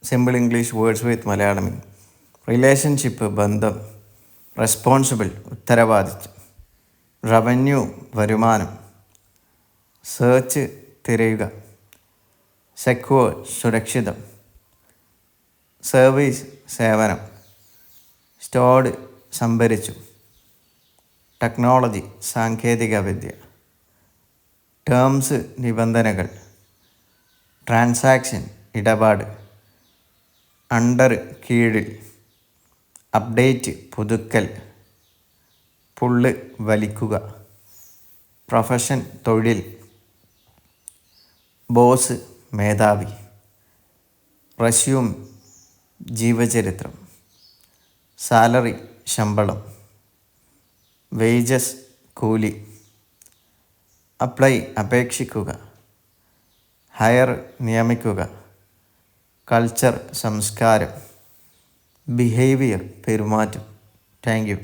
Simple English words with Malayalam. Relationship ബന്ധം, responsible ഉത്തരവാദിത്വം, revenue വരുമാനം, സെർച്ച് തിരയുക, സെക്യൂർ സുരക്ഷിതം, സർവീസ് സേവനം, സ്റ്റോർഡ് സംഭരിച്ചു, ടെക്നോളജി സാങ്കേതിക വിദ്യ, ടേംസ് നിബന്ധനകൾ, ട്രാൻസാക്ഷൻ ഇടപാട്, അണ്ടർ കീഴിൽ, അപ്ഡേറ്റ് പുതുക്കൽ, പുള്ള് വലിക്കുക, പ്രൊഫഷൻ തൊഴിൽ, ബോസ് മേധാവി, റെസ്യൂം ജീവചരിത്രം, സാലറി ശമ്പളം, വേജസ് കൂലി, അപ്ലൈ അപേക്ഷിക്കുക, ഹയർ നിയമിക്കുക, കൾച്ചർ സംസ്കാരം, ബിഹേവിയർ പെരുമാറ്റം. Thank you.